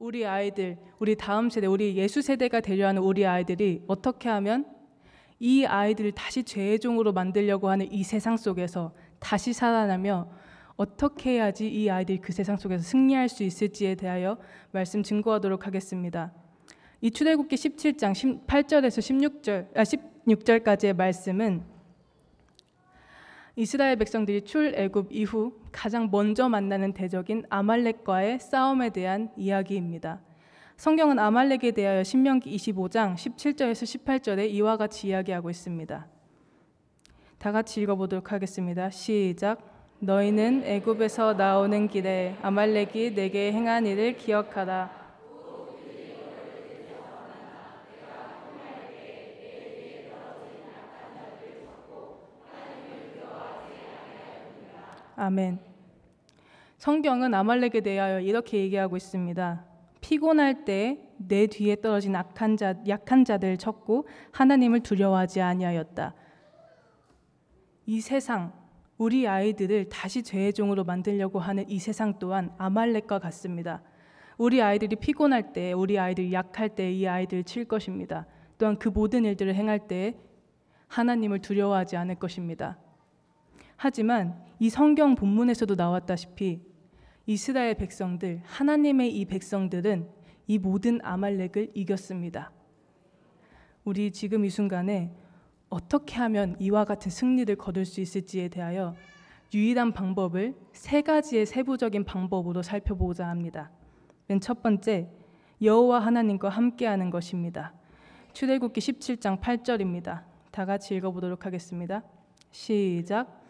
우리 아이들, 우리 다음 세대, 우리 예수 세대가 되려 하는 우리 아이들이 어떻게 하면 이 아이들을 다시 죄의 종으로 만들려고 하는 이 세상 속에서 다시 살아나며 어떻게 해야지 이 아이들이 그 세상 속에서 승리할 수 있을지에 대하여 말씀 증거하도록 하겠습니다. 이 출애굽기 17장 8절에서 16절까지의 말씀은 이스라엘 백성들이 출애굽 이후 가장 먼저 만나는 대적인 아말렉과의 싸움에 대한 이야기입니다. 성경은 아말렉에 대하여 신명기 25장 17절에서 18절에 이와 같이 이야기하고 있습니다. 다 같이 읽어보도록 하겠습니다. 시작. 너희는 애굽에서 나오는 길에 아말렉이 내게 행한 일을 기억하라. 아멘. 성경은 아말렉에 대하여 이렇게 얘기하고 있습니다. 피곤할 때 내 뒤에 떨어진 약한 자들을 쳤고 하나님을 두려워하지 아니하였다. 이 세상, 우리 아이들을 다시 죄의 종으로 만들려고 하는 이 세상 또한 아말렉과 같습니다. 우리 아이들이 피곤할 때, 우리 아이들이 약할 때 이 아이들을 칠 것입니다. 또한 그 모든 일들을 행할 때 하나님을 두려워하지 않을 것입니다. 하지만 이 성경 본문에서도 나왔다시피 이스라엘 백성들, 하나님의 이 백성들은 이 모든 아말렉을 이겼습니다. 우리 지금 이 순간에 어떻게 하면 이와 같은 승리를 거둘 수 있을지에 대하여 유일한 방법을 세 가지의 세부적인 방법으로 살펴보고자 합니다. 맨 첫 번째, 여호와 하나님과 함께하는 것입니다. 출애굽기 17장 8절입니다. 다 같이 읽어보도록 하겠습니다. 시작.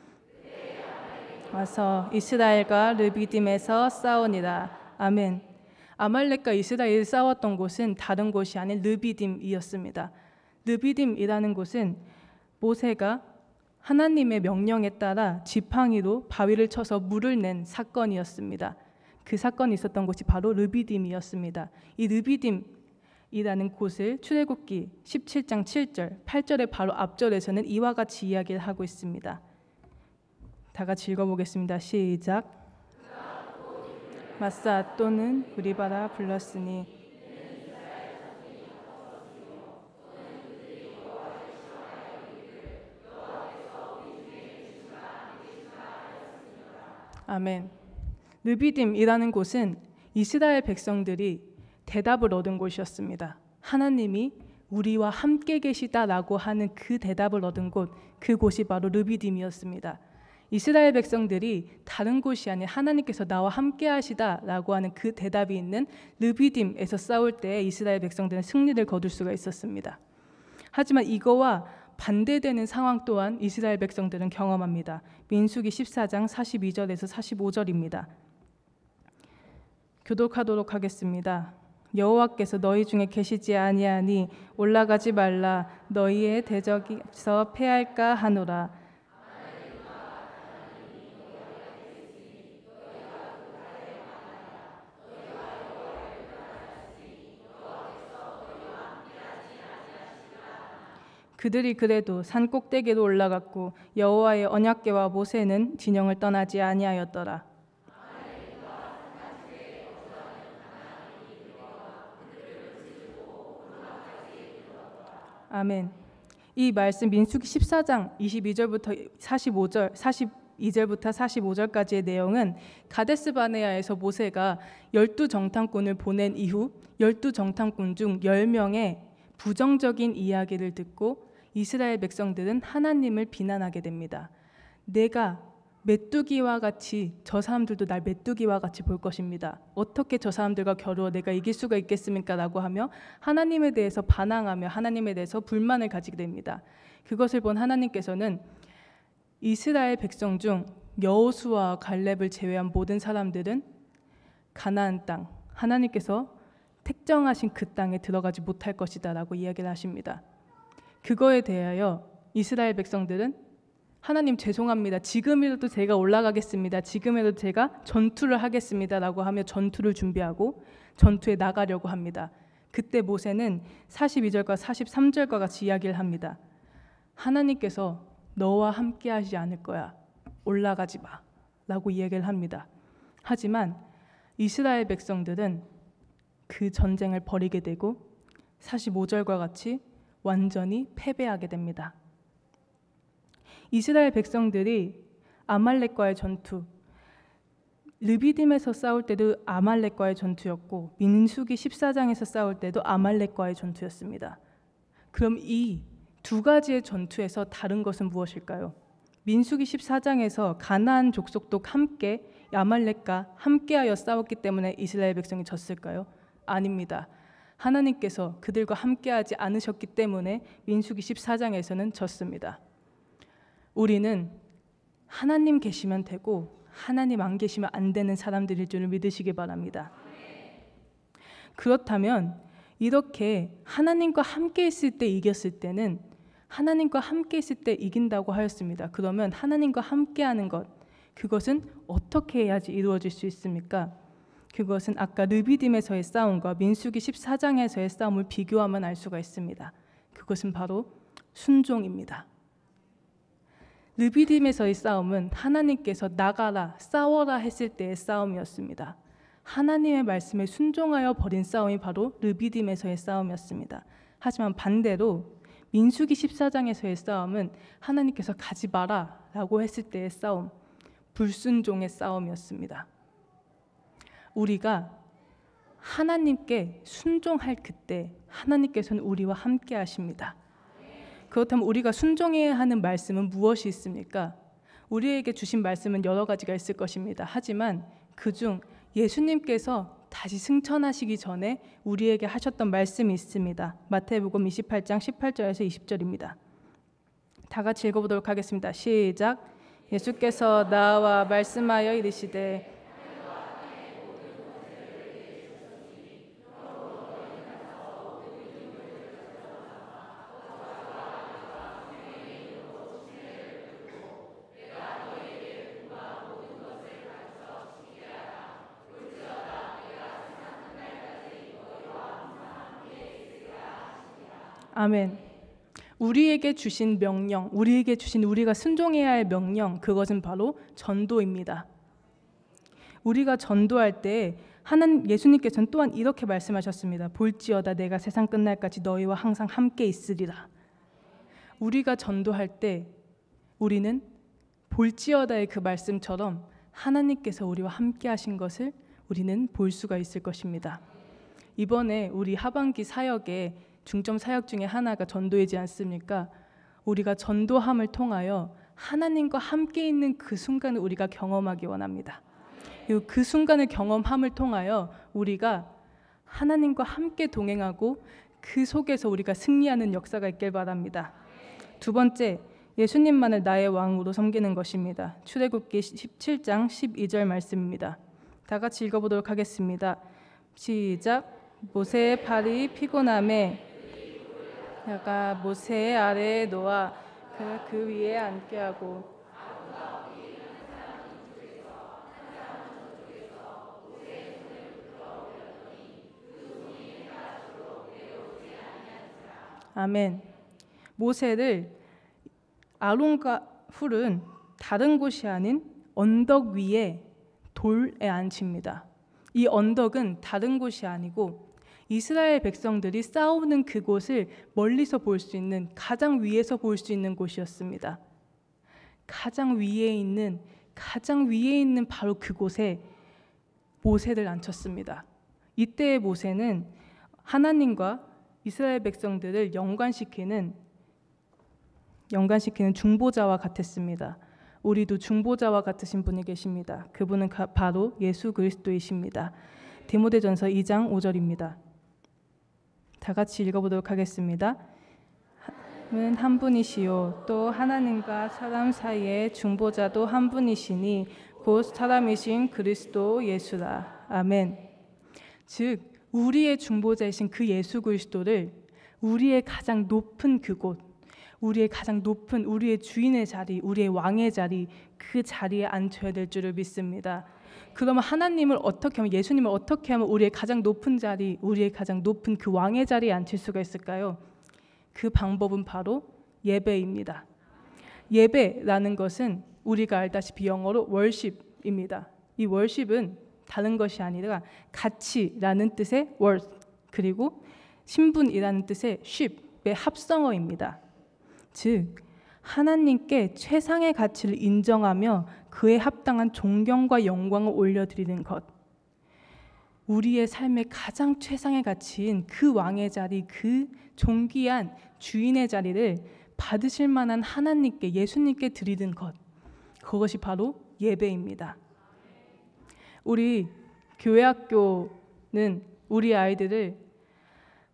와서 이스라엘과 르비딤에서 싸우니라. 아멘. 아말렉과 이스라엘이 싸웠던 곳은 다른 곳이 아닌 르비딤이었습니다. 르비딤이라는 곳은 모세가 하나님의 명령에 따라 지팡이로 바위를 쳐서 물을 낸 사건이었습니다. 그 사건이 있었던 곳이 바로 르비딤이었습니다. 이 르비딤이라는 곳을 출애굽기 17장 7절, 8절의 바로 앞절에서는 이와 같이 이야기를 하고 있습니다. 다 같이 읽어보겠습니다. 시작. 마사 또는 브리바라 불렀으니 아멘. 르비딤이라는 곳은 이스라엘 백성들이 대답을 얻은 곳이었습니다. 하나님이 우리와 함께 계시다라고 하는 그 대답을 얻은 곳, 그곳이 바로 르비딤이었습니다. 이스라엘 백성들이 다른 곳이 아닌 하나님께서 나와 함께 하시다라고 하는 그 대답이 있는 르비딤에서 싸울 때 이스라엘 백성들은 승리를 거둘 수가 있었습니다. 하지만 이거와 반대되는 상황 또한 이스라엘 백성들은 경험합니다. 민수기 14장 42절에서 45절입니다. 교독하도록 하겠습니다. 여호와께서 너희 중에 계시지 아니하니 올라가지 말라. 너희의 대적에서 패할까 하노라. 그들이 그래도 산 꼭대기로 올라갔고 여호와의 언약궤와 모세는 진영을 떠나지 아니하였더라. 아멘. 이 말씀 민수기 14장 22절부터 42절부터 45절까지의 내용은 가데스 바네아에서 모세가 12정탐꾼을 보낸 이후 12정탐꾼 중 10명의 부정적인 이야기를 듣고 이스라엘 백성들은 하나님을 비난하게 됩니다. 내가 메뚜기와 같이 저 사람들도 날 메뚜기와 같이 볼 것입니다. 어떻게 저 사람들과 겨루어 내가 이길 수가 있겠습니까? 라고 하며 하나님에 대해서 반항하며 하나님에 대해서 불만을 가지게 됩니다. 그것을 본 하나님께서는 이스라엘 백성 중 여호수아와 갈렙을 제외한 모든 사람들은 가나안 땅, 하나님께서 택정하신 그 땅에 들어가지 못할 것이다 라고 이야기를 하십니다. 그거에 대하여 이스라엘 백성들은 하나님 죄송합니다. 지금이라도 제가 올라가겠습니다. 지금이라도 제가 전투를 하겠습니다. 라고 하며 전투를 준비하고 전투에 나가려고 합니다. 그때 모세는 42절과 43절과 같이 이야기를 합니다. 하나님께서 너와 함께 하지 않을 거야. 올라가지 마. 라고 이야기를 합니다. 하지만 이스라엘 백성들은 그 전쟁을 벌이게 되고 45절과 같이 완전히 패배하게 됩니다. 이스라엘 백성들이 아말렉과의 전투, 르비딤에서 싸울 때도 아말렉과의 전투였고 민수기 14장에서 싸울 때도 아말렉과의 전투였습니다. 그럼 이 두 가지의 전투에서 다른 것은 무엇일까요? 민수기 14장에서 가나안 족속도 함께 아말렉과 함께하여 싸웠기 때문에 이스라엘 백성이 졌을까요? 아닙니다. 하나님께서 그들과 함께하지 않으셨기 때문에 민수기 14장에서는 졌습니다. 우리는 하나님 계시면 되고 하나님 안 계시면 안 되는 사람들일 줄을 믿으시기 바랍니다. 그렇다면 이렇게 하나님과 함께 있을 때 이겼을 때는 하나님과 함께 있을 때 이긴다고 하였습니다. 그러면 하나님과 함께하는 것, 그것은 어떻게 해야지 이루어질 수 있습니까? 그것은 아까 르비딤에서의 싸움과 민수기 14장에서의 싸움을 비교하면 알 수가 있습니다. 그것은 바로 순종입니다. 르비딤에서의 싸움은 하나님께서 나가라, 싸워라 했을 때의 싸움이었습니다. 하나님의 말씀에 순종하여 벌인 싸움이 바로 르비딤에서의 싸움이었습니다. 하지만 반대로 민수기 14장에서의 싸움은 하나님께서 가지 마라 라고 했을 때의 싸움, 불순종의 싸움이었습니다. 우리가 하나님께 순종할 그때 하나님께서는 우리와 함께 하십니다. 그렇다면 우리가 순종해야 하는 말씀은 무엇이 있습니까? 우리에게 주신 말씀은 여러 가지가 있을 것입니다. 하지만 그중 예수님께서 다시 승천하시기 전에 우리에게 하셨던 말씀이 있습니다. 마태복음 28장 18절에서 20절입니다. 다 같이 읽어보도록 하겠습니다. 시작. 예수께서 나와 말씀하여 이르시되 아멘. 우리에게 주신 명령, 우리에게 주신 우리가 순종해야 할 명령, 그것은 바로 전도입니다. 우리가 전도할 때 예수님께서는 또한 이렇게 말씀하셨습니다. 볼지어다 내가 세상 끝날까지 너희와 항상 함께 있으리라. 우리가 전도할 때 우리는 볼지어다의 그 말씀처럼 하나님께서 우리와 함께 하신 것을 우리는 볼 수가 있을 것입니다. 이번에 우리 하반기 사역에 중점 사역 중에 하나가 전도이지 않습니까? 우리가 전도함을 통하여 하나님과 함께 있는 그 순간을 우리가 경험하기 원합니다. 그리고 그 순간을 경험함을 통하여 우리가 하나님과 함께 동행하고 그 속에서 우리가 승리하는 역사가 있길 바랍니다. 두 번째, 예수님만을 나의 왕으로 섬기는 것입니다. 출애굽기 17장 12절 말씀입니다. 다 같이 읽어보도록 하겠습니다. 시작. 모세의 팔이 피곤함에 그가 모세의 아래에 놓아 그 위에 앉게 하고 아멘. 모세를 아론과 훌은 다른 곳이 아닌 언덕 위에 돌에 앉힙니다. 이 언덕은 다른 곳이 아니고 이스라엘 백성들이 싸우는 그곳을 멀리서 볼 수 있는, 가장 위에서 볼 수 있는 곳이었습니다. 가장 위에 있는 바로 그곳에 모세를 앉혔습니다. 이때의 모세는 하나님과 이스라엘 백성들을 연관시키는 중보자와 같았습니다. 우리도 중보자와 같으신 분이 계십니다. 그분은 바로 예수 그리스도이십니다. 디모데전서 2장 5절입니다. 다 같이 읽어보도록 하겠습니다. 하나님은 한 분이시요 또 하나님과 사람 사이의 중보자도 한 분이시니 곧 사람이신 그리스도 예수라. 아멘. 즉 우리의 중보자이신 그 예수 그리스도를 우리의 가장 높은 그곳, 우리의 가장 높은 우리의 주인의 자리, 우리의 왕의 자리, 그 자리에 앉혀야 될 줄을 믿습니다. 그러면 하나님을 어떻게 하면, 예수님을 어떻게 하면 우리의 가장 높은 자리, 우리의 가장 높은 그 왕의 자리에 앉힐 수가 있을까요? 그 방법은 바로 예배입니다. 예배라는 것은 우리가 알다시피 영어로 worship입니다. 이 worship은 다른 것이 아니라 가치라는 뜻의 worth, 그리고 신분이라는 뜻의 ship의 합성어입니다. 즉 하나님께 최상의 가치를 인정하며 그에 합당한 존경과 영광을 올려드리는 것, 우리의 삶의 가장 최상의 가치인 그 왕의 자리, 그 존귀한 주인의 자리를 받으실 만한 하나님께, 예수님께 드리는 것, 그것이 바로 예배입니다. 우리 교회학교는 우리 아이들을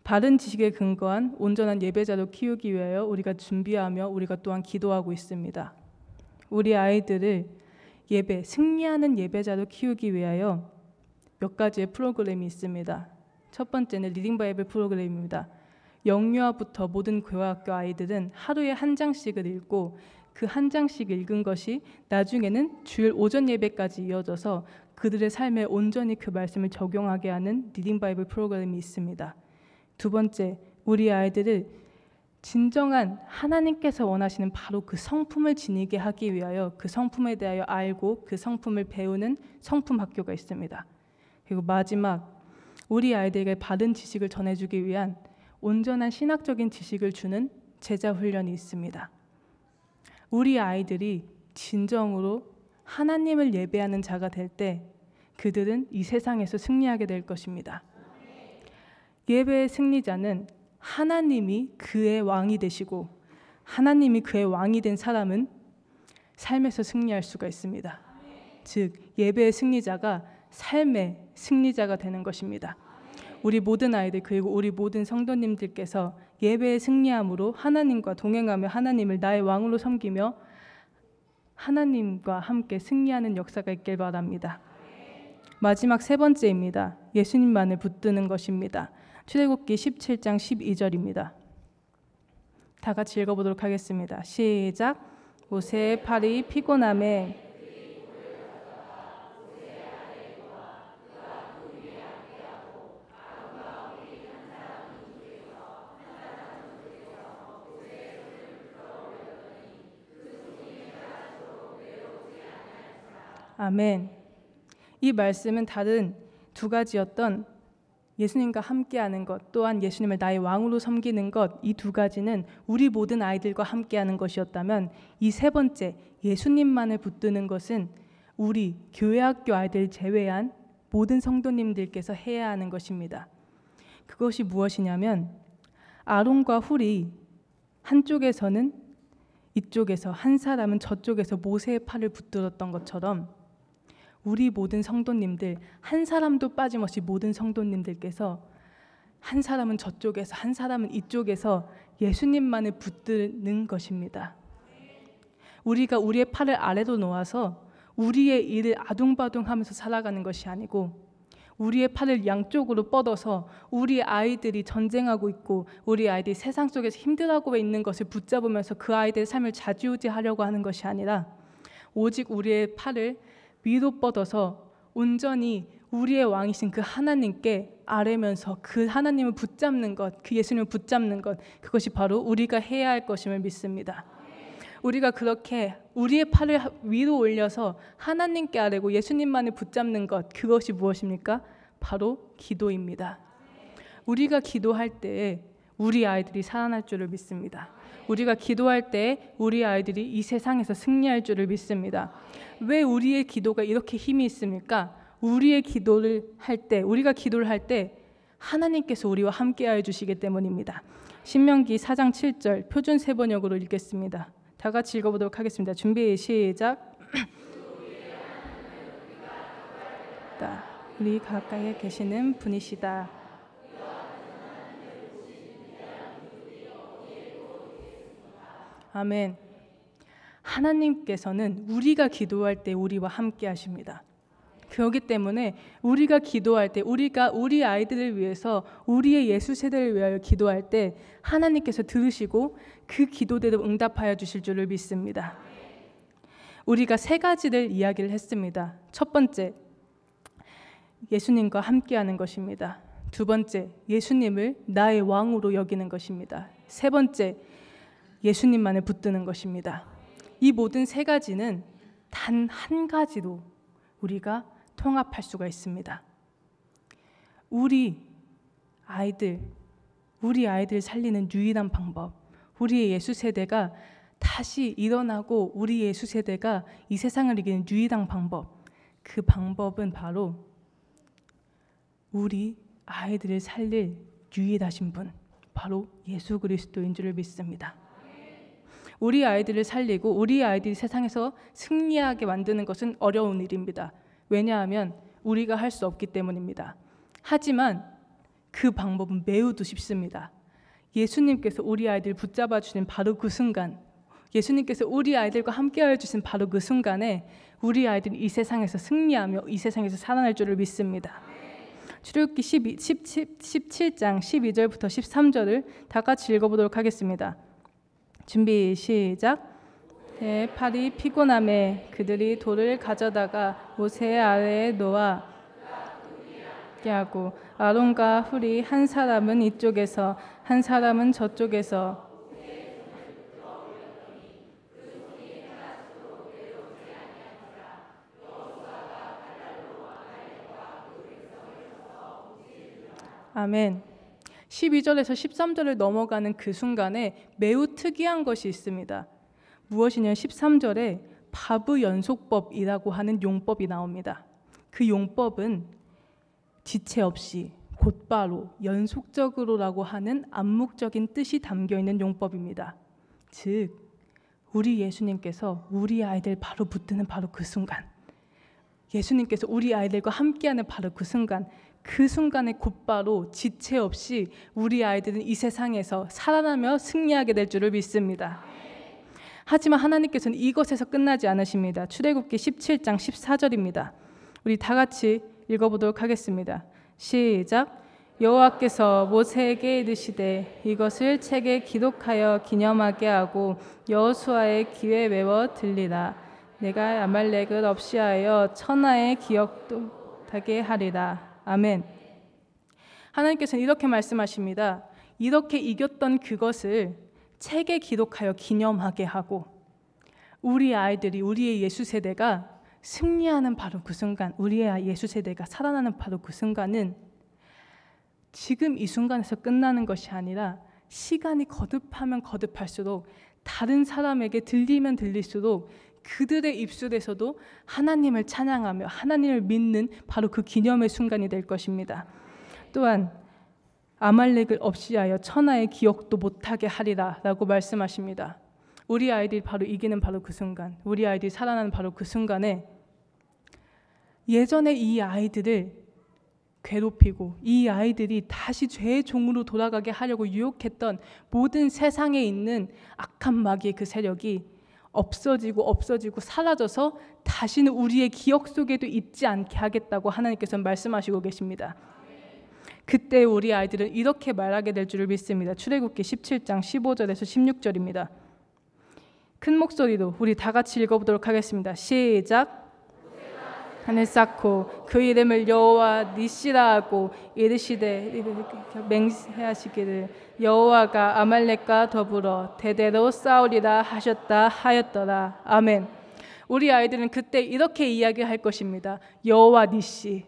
바른 지식에 근거한 온전한 예배자로 키우기 위하여 우리가 준비하며 우리가 또한 기도하고 있습니다. 우리 아이들을 예배, 승리하는 예배자로 키우기 위하여 몇 가지의 프로그램이 있습니다. 첫 번째는 리딩 바이블 프로그램입니다. 영유아부터 모든 교회학교 아이들은 하루에 한 장씩을 읽고 그 한 장씩 읽은 것이 나중에는 주일 오전 예배까지 이어져서 그들의 삶에 온전히 그 말씀을 적용하게 하는 리딩 바이블 프로그램이 있습니다. 두 번째, 우리 아이들을 진정한 하나님께서 원하시는 바로 그 성품을 지니게 하기 위하여 그 성품에 대하여 알고 그 성품을 배우는 성품 학교가 있습니다. 그리고 마지막, 우리 아이들에게 바른 지식을 전해주기 위한 온전한 신학적인 지식을 주는 제자 훈련이 있습니다. 우리 아이들이 진정으로 하나님을 예배하는 자가 될 때 그들은 이 세상에서 승리하게 될 것입니다. 예배의 승리자는 하나님이 그의 왕이 되시고 하나님이 그의 왕이 된 사람은 삶에서 승리할 수가 있습니다. 즉 예배의 승리자가 삶의 승리자가 되는 것입니다. 우리 모든 아이들 그리고 우리 모든 성도님들께서 예배의 승리함으로 하나님과 동행하며 하나님을 나의 왕으로 섬기며 하나님과 함께 승리하는 역사가 있길 바랍니다. 마지막 세 번째입니다. 예수님만을 붙드는 것입니다. 출애굽기 17장 12절입니다. 다 같이 읽어보도록 하겠습니다. 시작. 모세의 팔이 피곤함에 아멘. 이 말씀은 다른 두 가지였던 예수님과 함께하는 것, 또한 예수님을 나의 왕으로 섬기는 것, 이 두 가지는 우리 모든 아이들과 함께하는 것이었다면 이 세 번째 예수님만을 붙드는 것은 우리 교회학교 아이들 제외한 모든 성도님들께서 해야 하는 것입니다. 그것이 무엇이냐면 아론과 훌이 한쪽에서는 이쪽에서, 한 사람은 저쪽에서 모세의 팔을 붙들었던 것처럼 우리 모든 성도님들, 한 사람도 빠짐없이 모든 성도님들께서 한 사람은 저쪽에서 한 사람은 이쪽에서 예수님만을 붙드는 것입니다. 우리가 우리의 팔을 아래로 놓아서 우리의 일을 아둥바둥하면서 살아가는 것이 아니고 우리의 팔을 양쪽으로 뻗어서 우리 아이들이 전쟁하고 있고 우리 아이들이 세상 속에서 힘들어하고 있는 것을 붙잡으면서 그 아이들의 삶을 좌지우지하려고 하는 것이 아니라 오직 우리의 팔을 위로 뻗어서 온전히 우리의 왕이신 그 하나님께 아뢰면서 그 하나님을 붙잡는 것, 그 예수님을 붙잡는 것, 그것이 바로 우리가 해야 할 것임을 믿습니다. 우리가 그렇게 우리의 팔을 위로 올려서 하나님께 아뢰고 예수님만을 붙잡는 것, 그것이 무엇입니까? 바로 기도입니다. 우리가 기도할 때에 우리 아이들이 살아날 줄을 믿습니다. 우리가 기도할 때 우리 아이들이 이 세상에서 승리할 줄을 믿습니다. 왜 우리의 기도가 이렇게 힘이 있습니까? 우리의 기도를 할 때, 우리가 기도를 할 때 하나님께서 우리와 함께하여 주시기 때문입니다. 신명기 4장 7절 표준 세번역으로 읽겠습니다. 다 같이 읽어보도록 하겠습니다. 준비 시작. 우리 가까이에 계시는 분이시다. 아멘. 하나님께서는 우리가 기도할 때 우리와 함께 하십니다. 그렇기 때문에 우리가 기도할 때, 우리가 우리 아이들을 위해서, 우리의 예수 세대를 위하여 기도할 때 하나님께서 들으시고 그 기도대로 응답하여 주실 줄을 믿습니다. 우리가 세 가지를 이야기를 했습니다. 첫 번째, 예수님과 함께하는 것입니다. 두 번째, 예수님을 나의 왕으로 여기는 것입니다. 세 번째, 예수님만을 붙드는 것입니다. 이 모든 세 가지는 단 한 가지로 우리가 통합할 수가 있습니다. 우리 아이들 살리는 유일한 방법, 우리의 예수 세대가 다시 일어나고 우리 예수 세대가 이 세상을 이기는 유일한 방법, 그 방법은 바로 우리 아이들을 살릴 유일하신 분, 바로 예수 그리스도인 줄을 믿습니다. 우리 아이들을 살리고 우리 아이들이 세상에서 승리하게 만드는 것은 어려운 일입니다. 왜냐하면 우리가 할 수 없기 때문입니다. 하지만 그 방법은 매우도 쉽습니다. 예수님께서 우리 아이들을 붙잡아 주신 바로 그 순간, 예수님께서 우리 아이들과 함께하여 주신 바로 그 순간에 우리 아이들이 이 세상에서 승리하며 이 세상에서 살아날 줄을 믿습니다. 출애굽기 17장 12절부터 13절을 다 같이 읽어보도록 하겠습니다. 준비 시작. 팔이 피곤함에 그들이 돌을 가져다가 모세 아래에 놓아 하고 아론과 훌이 한 사람은 이쪽에서 한 사람은 저쪽에서 아멘. 12절에서 13절을 넘어가는 그 순간에 매우 특이한 것이 있습니다. 무엇이냐면 13절에 바브연속법이라고 하는 용법이 나옵니다. 그 용법은 지체 없이 곧바로 연속적으로라고 하는 암묵적인 뜻이 담겨있는 용법입니다. 즉 우리 예수님께서 우리 아이들 바로 붙드는 바로 그 순간, 예수님께서 우리 아이들과 함께하는 바로 그 순간에 곧바로 지체 없이 우리 아이들은 이 세상에서 살아나며 승리하게 될 줄을 믿습니다. 하지만 하나님께서는 이것에서 끝나지 않으십니다. 출애굽기 17장 14절입니다. 우리 다 같이 읽어보도록 하겠습니다. 시작. 여호와께서 모세에게 이르시되 이것을 책에 기록하여 기념하게 하고 여호수아의 귀에 외워 들리라. 내가 아말렉을 없이하여 천하의 기억도 하게 하리라. 아멘. 하나님께서는 이렇게 말씀하십니다. 이렇게 이겼던 그것을 책에 기록하여 기념하게 하고 우리 아이들이, 우리의 예수 세대가 승리하는 바로 그 순간, 우리의 예수 세대가 살아나는 바로 그 순간은 지금 이 순간에서 끝나는 것이 아니라 시간이 거듭하면 거듭할수록 다른 사람에게 들리면 들릴수록 그들의 입술에서도 하나님을 찬양하며 하나님을 믿는 바로 그 기념의 순간이 될 것입니다. 또한 아말렉을 없이하여 천하의 기억도 못하게 하리라 라고 말씀하십니다. 우리 아이들이 바로 이기는 바로 그 순간, 우리 아이들이 살아나는 바로 그 순간에 예전에 이 아이들을 괴롭히고 이 아이들이 다시 죄의 종으로 돌아가게 하려고 유혹했던 모든 세상에 있는 악한 마귀의 그 세력이 없어지고 사라져서 다시는 우리의 기억 속에도 있지 않게 하겠다고 하나님께서 말씀하시고 계십니다. 그때 우리 아이들은 이렇게 말하게 될 줄을 믿습니다. 출애굽기 17장 15절에서 16절입니다. 큰 목소리로 우리 다 같이 읽어보도록 하겠습니다. 시작. 하늘 쌓고 그 이름을 여호와 니시라 하고 이르시되 맹세하시기를 여호와가 아말렉과 더불어 대대로 싸우리라 하셨다 하였더라. 아멘. 우리 아이들은 그때 이렇게 이야기할 것입니다. 여호와 니시,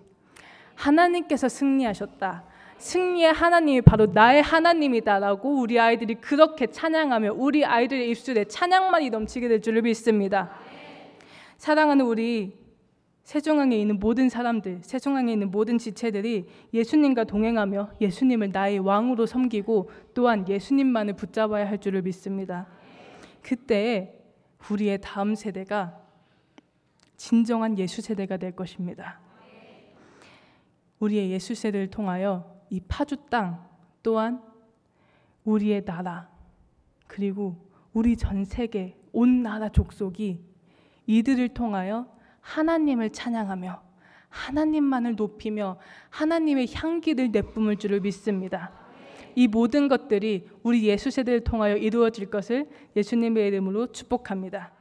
하나님께서 승리하셨다. 승리의 하나님이 바로 나의 하나님이다라고 우리 아이들이 그렇게 찬양하며 우리 아이들의 입술에 찬양만이 넘치게 될 줄을 믿습니다. 사랑하는 우리 세종항에 있는 모든 사람들, 세종항에 있는 모든 지체들이 예수님과 동행하며 예수님을 나의 왕으로 섬기고 또한 예수님만을 붙잡아야 할 줄을 믿습니다. 그때 우리의 다음 세대가 진정한 예수 세대가 될 것입니다. 우리의 예수 세대를 통하여 이 파주 땅 또한 우리의 나라 그리고 우리 전 세계 온 나라 족속이 이들을 통하여 하나님을 찬양하며 하나님만을 높이며 하나님의 향기를 내뿜을 줄을 믿습니다. 이 모든 것들이 우리 예수 세대를 통하여 이루어질 것을 예수님의 이름으로 축복합니다.